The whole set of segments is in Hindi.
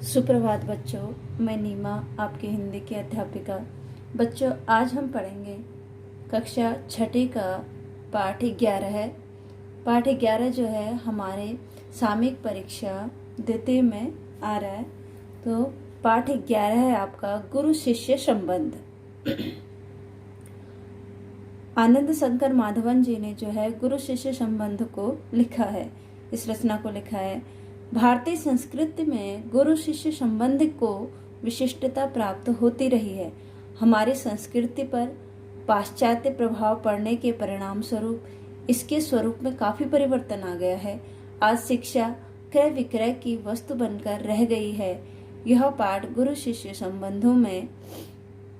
सुप्रभात बच्चों, मैं नीमा आपकी हिंदी की अध्यापिका। बच्चों, आज हम पढ़ेंगे कक्षा छठी का पाठ 11 है। पाठ 11 जो है हमारे सामयिक परीक्षा द्वितीय में आ रहा है। तो पाठ 11 है आपका गुरु शिष्य संबंध। आनंद शंकर माधवन जी ने जो है गुरु शिष्य संबंध को लिखा है, इस रचना को लिखा है। भारतीय संस्कृति में गुरु शिष्य संबंध को विशिष्टता प्राप्त होती रही है। हमारी संस्कृति पर पाश्चात्य प्रभाव पड़ने के परिणाम स्वरूप इसके स्वरूप में काफी परिवर्तन आ गया है। आज शिक्षा क्रय विक्रय की वस्तु बनकर रह गई है। यह पाठ गुरु शिष्य संबंधों में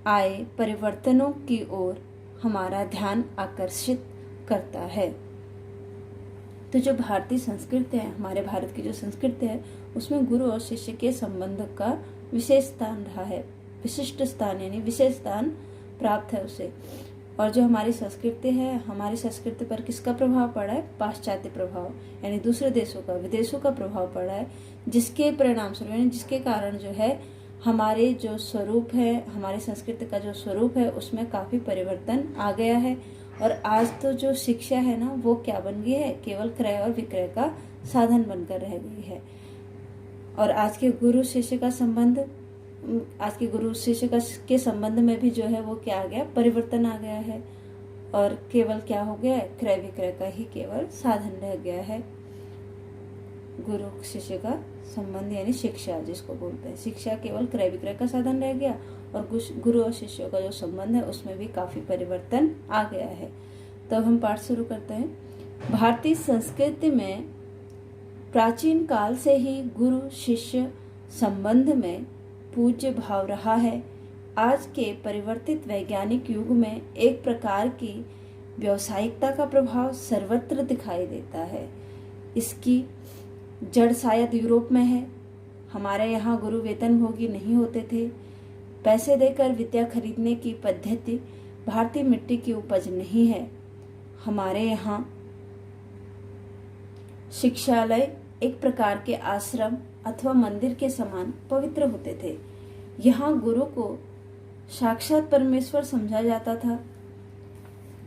आए परिवर्तनों की ओर हमारा ध्यान आकर्षित करता है। तो जो भारतीय संस्कृति है, हमारे भारत की जो संस्कृति है, उसमें गुरु और शिष्य के संबंध का विशेष स्थान रहा है। विशिष्ट स्थान यानी विशेष स्थान प्राप्त है उसे। और जो हमारी संस्कृति है, हमारी संस्कृति पर किसका प्रभाव पड़ा है? पाश्चात्य प्रभाव यानी दूसरे देशों का, विदेशों का प्रभाव पड़ा है, जिसके परिणाम स्वरूप यानी जिसके कारण जो है हमारे जो स्वरूप है, हमारी संस्कृति का जो स्वरूप है, उसमें काफी परिवर्तन आ गया है। और आज तो जो शिक्षा है ना, वो क्या बन गई है? केवल क्रय और विक्रय का साधन बनकर रह गई है। और आज के गुरु शिष्य का संबंध, आज के गुरु शिष्य का के संबंध में भी जो है वो क्या आ गया? परिवर्तन आ गया है। और केवल क्या हो गया है? क्रय विक्रय का ही केवल साधन रह गया है। गुरु शिष्य का संबंध यानी शिक्षा जिसको बोलते हैं, शिक्षा केवल क्रय विक्रय का साधन रह गया। और गुरु और शिष्यों का जो संबंध है उसमें भी काफी परिवर्तन आ गया है। तो हम पाठ शुरू करते हैं। भारतीय संस्कृति में प्राचीन काल से ही गुरु शिष्य संबंध में पूज्य भाव रहा है। आज के परिवर्तित वैज्ञानिक युग में एक प्रकार की व्यावसायिकता का प्रभाव सर्वत्र दिखाई देता है। इसकी जड़ शायद यूरोप में है। हमारे यहाँ गुरु वेतनभोगी नहीं होते थे। पैसे देकर विद्या खरीदने की पद्धति भारतीय मिट्टी की उपज नहीं है। हमारे यहाँ शिक्षालय एक प्रकार के आश्रम अथवा मंदिर के समान पवित्र होते थे। यहाँ गुरु को साक्षात परमेश्वर समझा जाता था।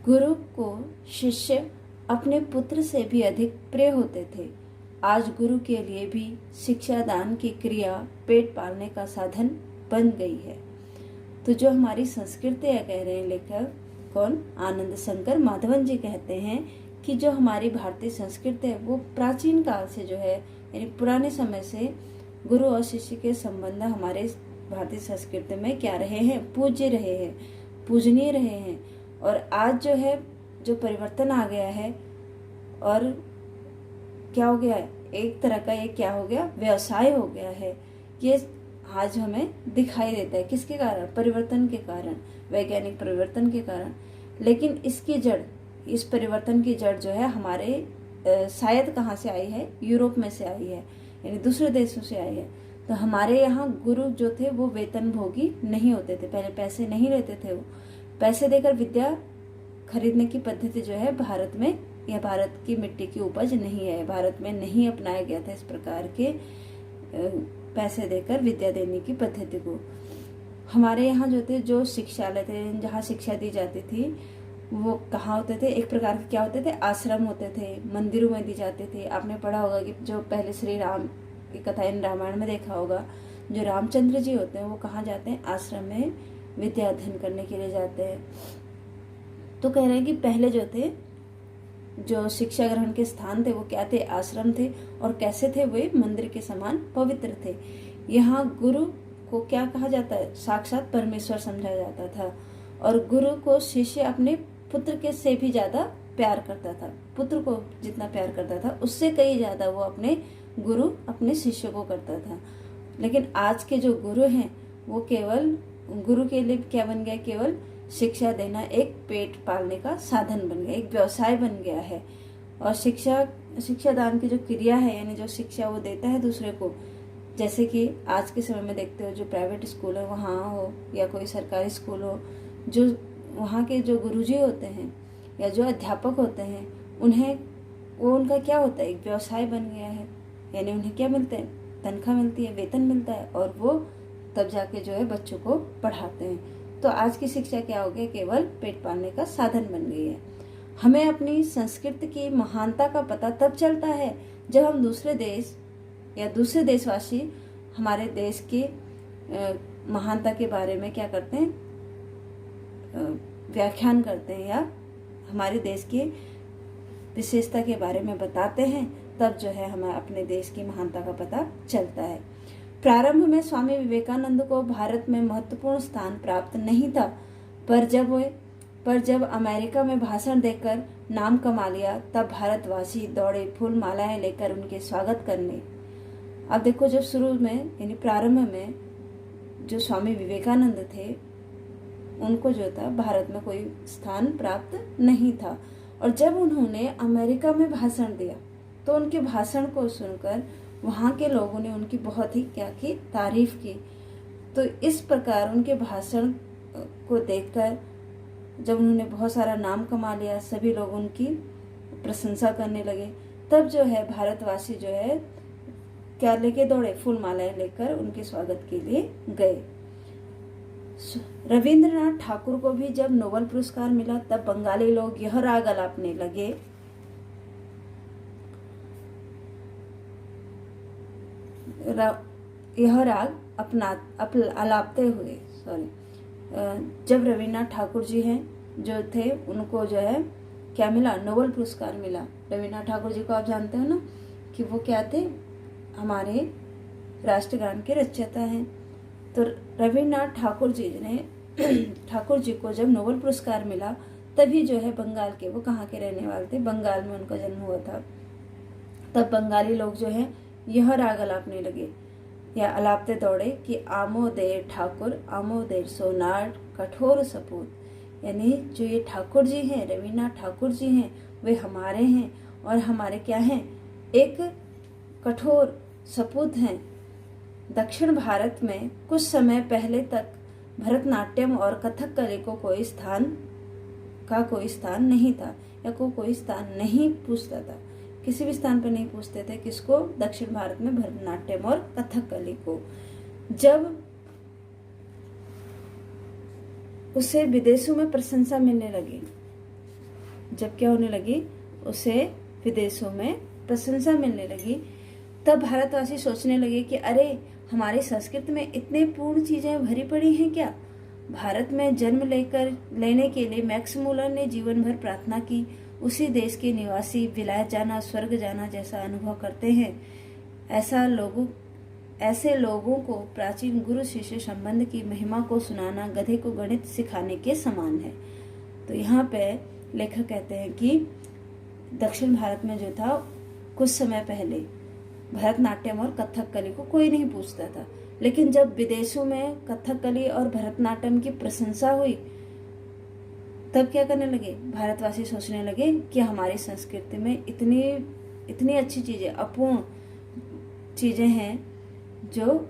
गुरु को शिष्य अपने पुत्र से भी अधिक प्रिय होते थे। आज गुरु के लिए भी शिक्षा दान की क्रिया पेट पालने का साधन बन गई है। तो जो हमारी संस्कृति है, कह रहे हैं लेखक कौन? आनंद शंकर माधवन जी कहते हैं कि जो हमारी भारतीय संस्कृति है वो प्राचीन काल से जो है यानी पुराने समय से गुरु और शिष्य के संबंध हमारे भारतीय संस्कृति में क्या रहे हैं? पूज्य रहे हैं, पूजनीय रहे हैं। और आज जो है जो परिवर्तन आ गया है और क्या हो गया है? एक तरह का ये क्या हो गया? व्यवसाय हो गया है। ये आज हमें दिखाई देता है। किसके कारण? परिवर्तन के कारण, वैज्ञानिक परिवर्तन के कारण। लेकिन इसकी जड़, इस परिवर्तन की जड़ जो है हमारे शायद कहाँ से आई है? यूरोप में से आई है, यानी दूसरे देशों से आई है। तो हमारे यहाँ गुरु जो थे वो वेतनभोगी नहीं होते थे, पहले पैसे नहीं लेते थे। वो पैसे देकर विद्या खरीदने की पद्धति जो है भारत में, यह भारत की मिट्टी की उपज नहीं है। भारत में नहीं अपनाया गया था इस प्रकार के पैसे देकर विद्या देने की पद्धति को। हमारे यहाँ जो थे, जो शिक्षालय थे, जहाँ शिक्षा दी जाती थी, वो कहाँ होते थे? एक प्रकार के क्या होते थे? आश्रम होते थे, मंदिरों में दी जाते थे। आपने पढ़ा होगा कि जो पहले श्री राम की कथा इन रामायण में देखा होगा, जो रामचंद्र जी होते हैं वो कहाँ जाते हैं? आश्रम में विद्या अध्ययन करने के लिए जाते हैं। तो कह रहे हैं कि पहले जो थे, जो शिक्षा ग्रहण के स्थान थे वो क्या थे? आश्रम थे। और कैसे थे? वे मंदिर के समान पवित्र थे। यहाँ गुरु को क्या कहा जाता है? साक्षात परमेश्वर समझा जाता था। और गुरु को शिष्य अपने पुत्र के से भी ज्यादा प्यार करता था। पुत्र को जितना प्यार करता था उससे कई ज्यादा वो अपने गुरु, अपने शिष्य को करता था। लेकिन आज के जो गुरु हैं वो केवल गुरु के लिए क्या बन गया? केवल शिक्षा देना एक पेट पालने का साधन बन गया, एक व्यवसाय बन गया है। और शिक्षा दान की जो क्रिया है, यानी जो शिक्षा वो देता है दूसरे को, जैसे कि आज के समय में देखते हो जो प्राइवेट स्कूल है वहाँ हो या कोई सरकारी स्कूल हो, जो वहाँ के जो गुरुजी होते हैं या जो अध्यापक होते हैं, उन्हें वो उनका क्या होता है? एक व्यवसाय बन गया है। यानी उन्हें क्या मिलते हैं? तनख्वाह मिलती है, वेतन मिलता है, और वो तब जाके जो है बच्चों को पढ़ाते हैं। तो आज की शिक्षा क्या हो गई, केवल पेट पालने का साधन बन गई है। हमें अपनी संस्कृति की महानता का पता तब चलता है जब हम दूसरे देश या दूसरे देशवासी हमारे देश की महानता के बारे में क्या करते हैं, व्याख्यान करते हैं या हमारे देश की विशेषता के बारे में बताते हैं, तब जो है हमें अपने देश की महानता का पता चलता है। प्रारंभ में स्वामी विवेकानंद को भारत में महत्वपूर्ण स्थान प्राप्त नहीं था, पर जब अमेरिका में भाषण देकर नाम कमा लिया, तब भारतवासी दौड़े फूल मालाएं लेकर उनके स्वागत करने। अब देखो, जब शुरू में यानी प्रारंभ में जो स्वामी विवेकानंद थे, उनको जो था भारत में कोई स्थान प्राप्त नहीं था, और जब उन्होंने अमेरिका में भाषण दिया तो उनके भाषण को सुनकर वहाँ के लोगों ने उनकी बहुत ही क्या की, तारीफ की। तो इस प्रकार उनके भाषण को देखकर जब उन्होंने बहुत सारा नाम कमा लिया, सभी लोग उनकी प्रशंसा करने लगे, तब जो है भारतवासी जो है क्या लेके दौड़े, फूल मालाएं लेकर उनके स्वागत के लिए गए। रविंद्रनाथ ठाकुर को भी जब नोबेल पुरस्कार मिला, तब बंगाली लोग यह राग अलापने लगे, यह राग अलापते हुए जब रविन्द्रनाथ ठाकुर जी हैं जो थे, उनको जो है क्या मिला, नोबेल पुरस्कार मिला। रविन्द्रनाथ ठाकुर जी को आप जानते हो ना कि वो क्या थे, हमारे राष्ट्रगान के रचयिता हैं। तो रविन्द्रनाथ ठाकुर जी को जब नोबेल पुरस्कार मिला, तभी जो है बंगाल के, वो कहाँ के रहने वाले थे, बंगाल में उनका जन्म हुआ था, तब बंगाली लोग जो है यह राग अलापने लगे या अलापते दौड़े कि आमोदेर ठाकुर आमोदेर सोनार कठोर सपूत, यानी जो ये ठाकुर जी हैं, रविन्द्रनाथ ठाकुर जी हैं, वे हमारे हैं और हमारे क्या हैं, एक कठोर सपूत हैं। दक्षिण भारत में कुछ समय पहले तक भरतनाट्यम और कथकली को कोई स्थान नहीं था या कोई स्थान नहीं पूछता था, किसी भी स्थान पर नहीं पूछते थे। किसको? दक्षिण भारत में भरतनाट्यम और कथकली को। जब उसे विदेशों में प्रशंसा मिलने लगी, जब क्या होने लगी, उसे विदेशों में प्रशंसा मिलने लगी, तब भारतवासी सोचने लगे कि अरे, हमारी संस्कृति में इतने पूर्ण चीजें भरी पड़ी हैं क्या। भारत में जन्म लेने के लिए मैक्स मूलर ने जीवन भर प्रार्थना की। उसी देश के निवासी विलायत जाना, स्वर्ग जाना जैसा अनुभव करते हैं। ऐसे लोगों को प्राचीन गुरु शिष्य संबंध की महिमा को सुनाना गधे को गणित सिखाने के समान है। तो यहाँ पे लेखक कहते हैं कि दक्षिण भारत में जो था, कुछ समय पहले भरतनाट्यम और कथकली को कोई नहीं पूछता था, लेकिन जब विदेशों में कथकली और भरतनाट्यम की प्रशंसा हुई, तब क्या करने लगे, भारतवासी सोचने लगे कि हमारी संस्कृति में इतनी अच्छी चीजें, अपूर्ण चीजें हैं, जो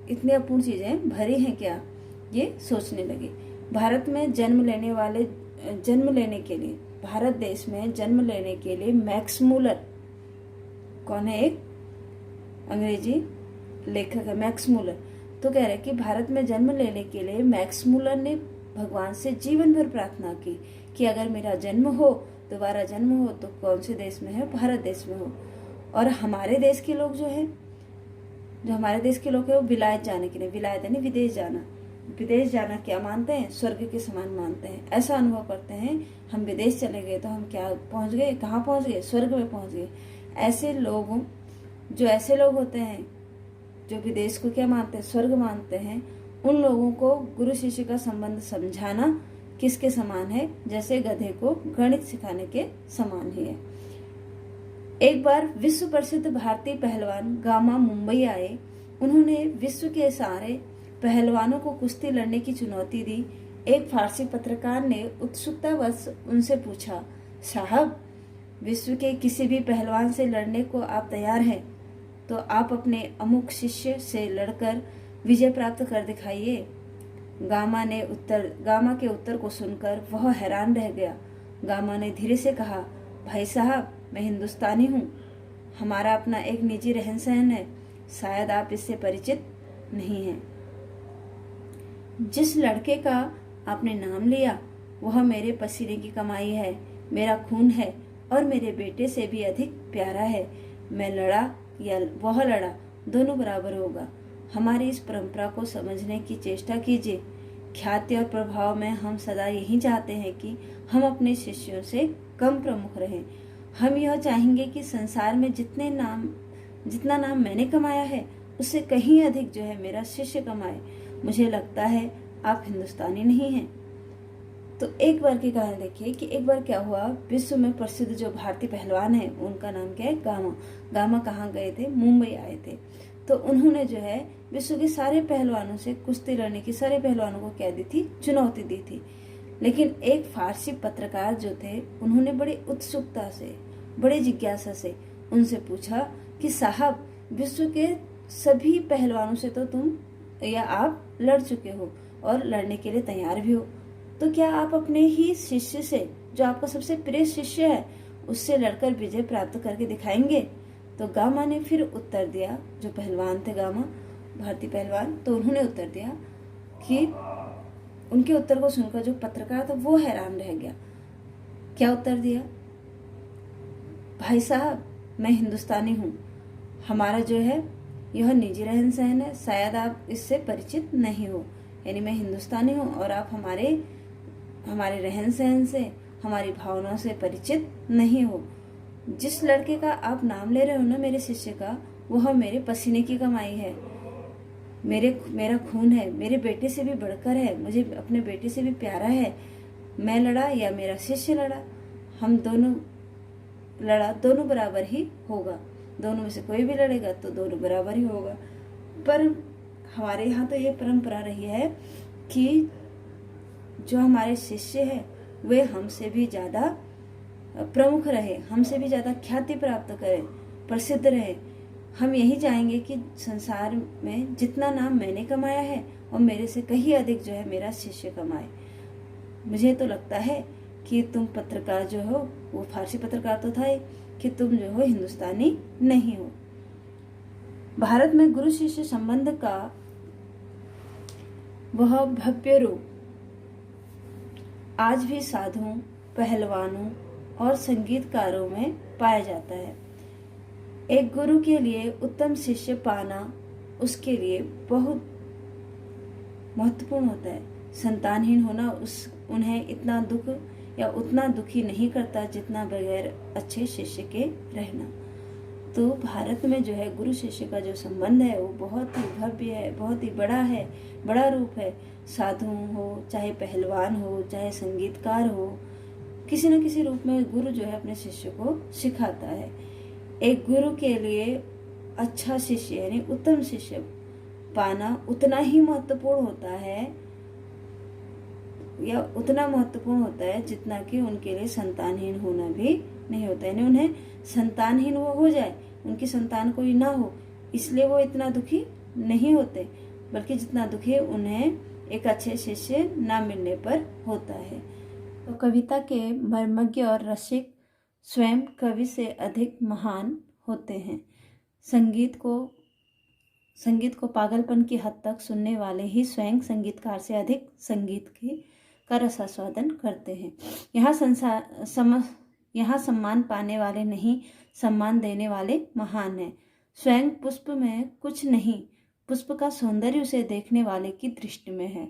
इतनी अपूर्ण चीजें भरी हैं क्या, ये सोचने लगे। भारत में जन्म लेने के लिए, भारत देश में जन्म लेने के लिए मैक्स मूलर, कौन है, एक अंग्रेजी लेखक है मैक्स मूलर, तो कह रहे कि भारत में जन्म लेने के लिए मैक्स मूलर ने भगवान से जीवन भर प्रार्थना की कि अगर मेरा दोबारा जन्म हो तो कौन से देश में है, भारत देश में हो। और हमारे देश के लोग जो है, वो विलायत जाने के लिए, विलायत यानी विदेश जाना क्या मानते हैं, स्वर्ग के समान मानते हैं। ऐसा अनुभव करते हैं, हम विदेश चले गए तो हम क्या पहुंच गए, कहाँ पहुंच गए, स्वर्ग में पहुंच गए। ऐसे लोग होते हैं जो विदेश को क्या मानते हैं, स्वर्ग मानते हैं, उन लोगों को गुरु शिष्य का संबंध समझाना किसके समान है, जैसे गधे को गणित सिखाने के समान ही है। एक बार विश्व प्रसिद्ध भारतीय पहलवान गामा मुंबई आए। उन्होंने विश्व के सारे पहलवानों को कुश्ती लड़ने की चुनौती दी। एक फारसी पत्रकार ने उत्सुकतावश उनसे पूछा, साहब, विश्व के किसी भी पहलवान से लड़ने को आप तैयार हैं तो आप अपने अमुक शिष्य से लड़कर विजय प्राप्त कर दिखाइए। गामा के उत्तर को सुनकर वह हैरान रह गया। गामा ने धीरे से कहा, भाई साहब, मैं हिंदुस्तानी हूँ, हमारा अपना एक निजी रहन सहन है, शायद आप इससे परिचित नहीं हैं। जिस लड़के का आपने नाम लिया वह मेरे पसीने की कमाई है, मेरा खून है और मेरे बेटे से भी अधिक प्यारा है। मैं लड़ा या वह लड़ा, दोनों बराबर होगा। हमारी इस परंपरा को समझने की चेष्टा कीजिए। ख्याति और प्रभाव में हम सदा यही चाहते हैं कि हम अपने शिष्यों से कम प्रमुख रहें। हम यह चाहेंगे कि संसार में जितना नाम मैंने कमाया है उससे कहीं अधिक जो है मेरा शिष्य कमाए। मुझे लगता है आप हिंदुस्तानी नहीं हैं। तो एक बार की कहानी देखिए कि एक बार क्या हुआ, विश्व में प्रसिद्ध जो भारतीय पहलवान है उनका नाम क्या है, गामा। गामा कहाँ गए थे, मुंबई आए थे। तो उन्होंने जो है विश्व के सारे पहलवानों से कुश्ती लड़ने की, सारे पहलवानों को क्या दी थी, चुनौती दी थी। लेकिन एक फारसी पत्रकार जो थे उन्होंने बड़ी उत्सुकता से, बड़ी जिज्ञासा से उनसे पूछा कि साहब, विश्व के सभी पहलवानों से तो तुम या आप लड़ चुके हो और लड़ने के लिए तैयार भी हो, तो क्या आप अपने ही शिष्य से, जो आपका सबसे प्रिय शिष्य है, उससे लड़कर विजय प्राप्त करके दिखाएंगे? तो गामा ने फिर उत्तर दिया, जो पहलवान थे गामा, भारतीय पहलवान, तो उन्होंने उत्तर दिया कि उनके उत्तर को सुनकर जो पत्रकार था वो हैरान रह गया। क्या उत्तर दिया? भाई साहब, मैं हिंदुस्तानी हूँ, हमारा जो है यह निजी रहन सहन है, शायद आप इससे परिचित नहीं हो। यानी मैं हिंदुस्तानी हूँ और आप हमारे रहन सहन से, हमारी भावनाओं से परिचित नहीं हो। जिस लड़के का आप नाम ले रहे हो ना, मेरे शिष्य का, वह मेरे पसीने की कमाई है, मेरा खून है, मेरे बेटे से भी बढ़कर है, मुझे अपने बेटे से भी प्यारा है। मैं लड़ा या मेरा शिष्य लड़ा, हम दोनों लड़ा, दोनों बराबर ही होगा। दोनों में से कोई भी लड़ेगा तो दोनों बराबर ही होगा। पर हमारे यहाँ तो ये परंपरा रही है कि जो हमारे शिष्य है वे हमसे भी ज्यादा प्रमुख रहे, हमसे भी ज्यादा ख्याति प्राप्त करे, प्रसिद्ध रहे। हम यही चाहेंगे कि संसार में जितना नाम मैंने कमाया है और मेरे से कहीं अधिक जो है मेरा शिष्य कमाए। मुझे तो लगता है कि तुम पत्रकार जो हो, वो फारसी पत्रकार तो था ही, कि तुम जो हो हिंदुस्तानी नहीं हो। भारत में गुरु शिष्य संबंध का वह भव्य रूप आज भी साधुओं, पहलवानों और संगीतकारों में पाया जाता है। एक गुरु के लिए उत्तम शिष्य पाना उसके लिए बहुत महत्वपूर्ण होता है। संतानहीन होना उन्हें इतना दुख या उतना दुखी नहीं करता जितना बगैर अच्छे शिष्य के रहना। तो भारत में जो है गुरु शिष्य का जो संबंध है वो बहुत ही भव्य है, बहुत ही बड़ा है, बड़ा रूप है। साधु हो, चाहे पहलवान हो, चाहे संगीतकार हो, किसी न किसी रूप में गुरु जो है अपने शिष्य को सिखाता है। एक गुरु के लिए अच्छा शिष्य यानी उत्तम शिष्य पाना उतना ही महत्वपूर्ण होता है या उतना महत्वपूर्ण होता है जितना कि उनके लिए संतानहीन होना भी नहीं होता। यानी उन्हें संतानहीन वो हो जाए, उनकी संतान कोई ना हो, इसलिए वो इतना दुखी नहीं होते, बल्कि जितना दुखी उन्हें एक अच्छे शिष्य ना मिलने पर होता है। तो कविता के मर्मज्ञ और रसिक स्वयं कवि से अधिक महान होते हैं। संगीत को पागलपन की हद तक सुनने वाले ही स्वयं संगीतकार से अधिक संगीत का रसास्वादन करते हैं। यहाँ सम्मान पाने वाले नहीं, सम्मान देने वाले महान हैं। स्वयं पुष्प में कुछ नहीं, पुष्प का सौंदर्य उसे देखने वाले की दृष्टि में है।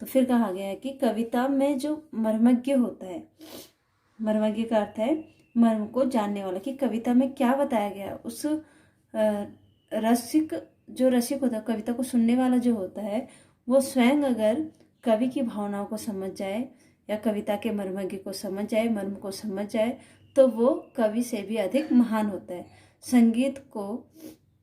तो फिर कहा गया है कि कविता में जो मर्मज्ञ होता है, मर्मज्ञ का अर्थ है मर्म को जानने वाला, कि कविता में क्या बताया गया, उस रसिक होता है, कविता को सुनने वाला जो होता है, वो स्वयं अगर कवि की भावनाओं को समझ जाए या कविता के मर्मज्ञ को समझ जाए, मर्म को समझ जाए, तो वो कवि से भी अधिक महान होता है। संगीत को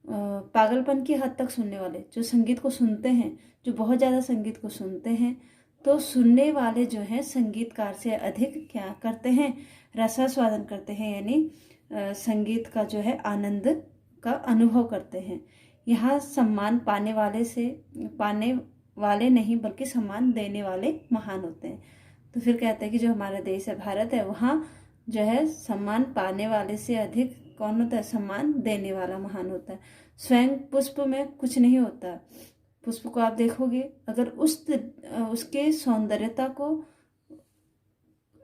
पागलपन की हद तक सुनने वाले, जो संगीत को सुनते हैं, जो बहुत ज़्यादा संगीत को सुनते हैं, तो सुनने वाले जो हैं संगीतकार से अधिक क्या करते हैं, रसास्वादन करते हैं, यानी संगीत का जो है आनंद का अनुभव करते हैं। यहाँ सम्मान पाने वाले नहीं बल्कि सम्मान देने वाले महान होते हैं। तो फिर कहते हैं कि जो हमारा देश है भारत है, वहाँ जो है सम्मान पाने वाले से अधिक कौन होता है? सम्मान देने वाला महान होता है। स्वयं पुष्प में कुछ नहीं होता। पुष्प को आप देखोगे, अगर उसके सौंदर्यता को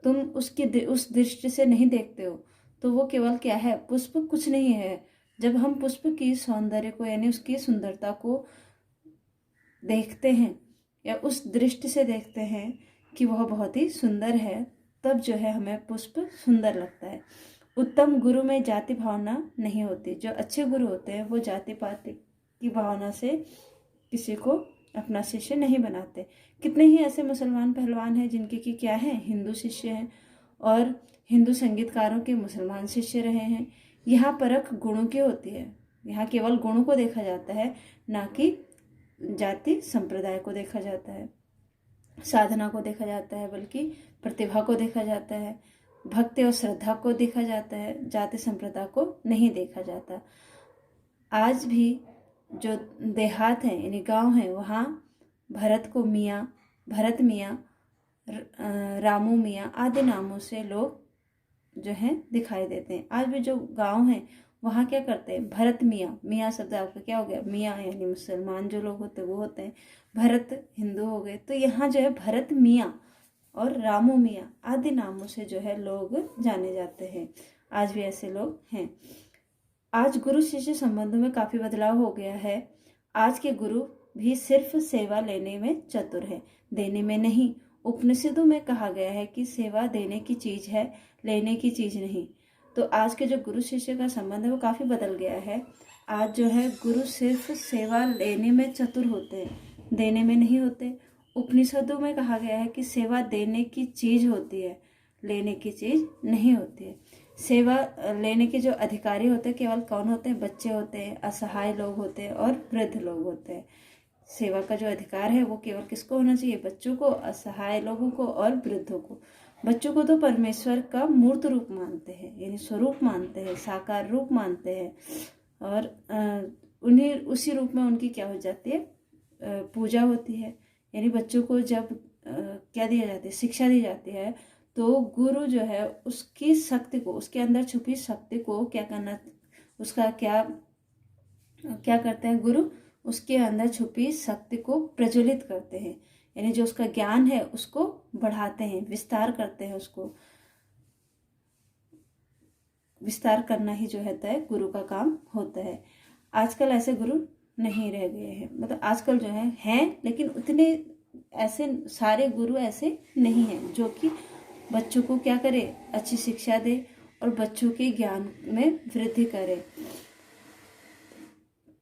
तुम उस दृष्टि से नहीं देखते हो तो वो केवल क्या है? पुष्प कुछ नहीं है। जब हम पुष्प की सौंदर्य को यानी उसकी सुंदरता को देखते हैं या उस दृष्टि से देखते हैं कि वह बहुत ही सुंदर है, तब जो है हमें पुष्प सुंदर लगता है। उत्तम गुरु में जाति भावना नहीं होती। जो अच्छे गुरु होते हैं वो जाति पाति की भावना से किसी को अपना शिष्य नहीं बनाते। कितने ही ऐसे मुसलमान पहलवान हैं जिनके कि क्या है? हिंदू शिष्य हैं, और हिंदू संगीतकारों के मुसलमान शिष्य रहे हैं। यहाँ परख गुणों की होती है। यहाँ केवल गुणों को देखा जाता है, ना कि जाति संप्रदाय को देखा जाता है, साधना को देखा जाता है, बल्कि प्रतिभा को देखा जाता है, भक्ति और श्रद्धा को देखा जाता है। जाति संप्रदाय को नहीं देखा जाता। आज भी जो देहात हैं यानी गांव हैं, वहाँ भरत मियाँ, रामू मियाँ आदि नामों से लोग जो हैं दिखाई देते हैं। आज भी जो गांव हैं वहाँ क्या करते हैं? भरत मियाँ, मियाँ शब्द आपका क्या हो गया? मियाँ यानी मुसलमान जो लोग होते हैं वो होते हैं, भरत हिंदू हो गए। तो यहाँ जो है भरत मियाँ और रामू मियाँ आदि नामों से जो है लोग जाने जाते हैं। आज भी ऐसे लोग हैं। आज गुरु शिष्य संबंधों में काफी बदलाव हो गया है। आज के गुरु भी सिर्फ सेवा लेने में चतुर है, देने में नहीं। उपनिषदों में कहा गया है कि सेवा देने की चीज है, लेने की चीज नहीं। तो आज के जो गुरु शिष्य का संबंध है वो काफी बदल गया है। आज जो है गुरु सिर्फ सेवा लेने में चतुर होते हैं, देने में नहीं होते। उपनिषदों में कहा गया है कि सेवा देने की चीज होती है, लेने की चीज नहीं होती है। सेवा लेने के जो अधिकारी होते हैं केवल कौन होते हैं? बच्चे होते हैं, असहाय लोग होते हैं और वृद्ध लोग होते हैं। सेवा का जो अधिकार है वो केवल किसको होना चाहिए? बच्चों को, असहाय लोगों को और वृद्धों को। बच्चों को तो परमेश्वर का मूर्त रूप मानते हैं, यानी स्वरूप मानते हैं, साकार रूप मानते हैं, और उन्हें उसी रूप में उनकी क्या हो जाती है? पूजा होती है। यानी बच्चों को जब क्या दिया जाता है? शिक्षा दी जाती है। तो गुरु जो है उसकी शक्ति को, उसके अंदर छुपी शक्ति को क्या करना, उसका क्या करते हैं गुरु? उसके अंदर छुपी शक्ति को प्रज्वलित करते हैं, यानी जो उसका ज्ञान है उसको बढ़ाते हैं, विस्तार करते हैं। उसको विस्तार करना ही जो है गुरु का काम होता है। आजकल ऐसे गुरु नहीं रह गए हैं। मतलब आजकल जो है लेकिन उतने ऐसे सारे गुरु ऐसे नहीं हैं जो कि बच्चों को क्या करे? अच्छी शिक्षा दे और बच्चों के ज्ञान में वृद्धि करे।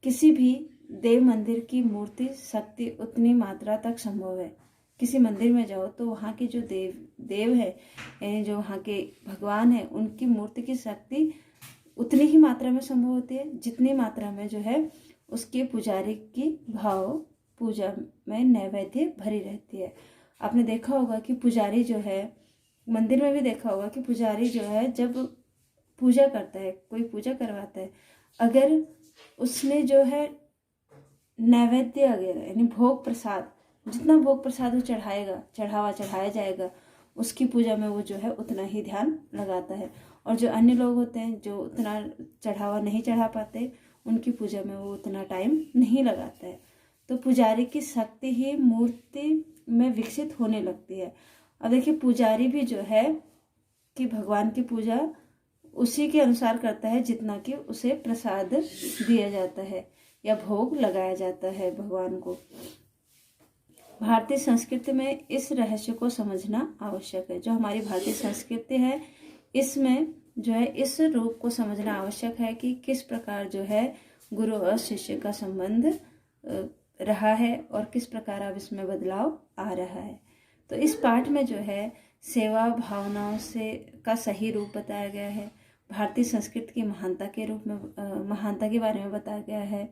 किसी भी देव मंदिर की मूर्ति शक्ति उतनी मात्रा तक संभव है। किसी मंदिर में जाओ तो वहाँ के जो देव है यानी जो वहाँ के भगवान है, उनकी मूर्ति की शक्ति उतनी ही मात्रा में संभव होती है जितनी मात्रा में जो है उसके पुजारी की भाव पूजा में नैवेद्य भरी रहती है। आपने देखा होगा कि पुजारी जो है, मंदिर में भी देखा होगा कि पुजारी जो है जब पूजा करता है, कोई पूजा करवाता है, अगर उसने जो है नैवेद्य वगैरह यानी भोग प्रसाद, जितना भोग प्रसाद वो चढ़ाया जाएगा, उसकी पूजा में वो जो है उतना ही ध्यान लगाता है। और जो अन्य लोग होते हैं जो उतना चढ़ावा नहीं चढ़ा पाते, उनकी पूजा में वो उतना टाइम नहीं लगाता है। तो पुजारी की शक्ति ही मूर्ति में विकसित होने लगती है। अब देखिए पुजारी भी जो है कि भगवान की पूजा उसी के अनुसार करता है जितना कि उसे प्रसाद दिया जाता है या भोग लगाया जाता है भगवान को। भारतीय संस्कृति में इस रहस्य को समझना आवश्यक है। जो हमारी भारतीय संस्कृति है इसमें जो है इस रूप को समझना आवश्यक है कि किस प्रकार जो है गुरु और शिष्य का संबंध रहा है और किस प्रकार अब इसमें बदलाव आ रहा है। तो इस पाठ में जो है सेवा भावनाओं से का सही रूप बताया गया है, भारतीय संस्कृति की महानता के रूप में महानता के बारे में बताया गया है,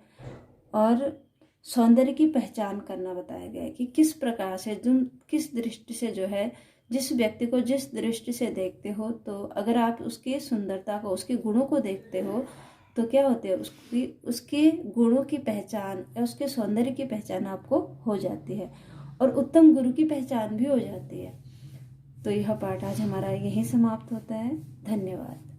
और सौंदर्य की पहचान करना बताया गया है कि किस प्रकार से तुम किस दृष्टि से जो है जिस व्यक्ति को जिस दृष्टि से देखते हो, तो अगर आप उसकी सुंदरता को, उसके गुणों को देखते हो तो क्या होते हैं उसके गुणों की पहचान या उसके सौंदर्य की पहचान आपको हो जाती है और उत्तम गुरु की पहचान भी हो जाती है। तो यह पाठ आज हमारा यहीं समाप्त होता है। धन्यवाद।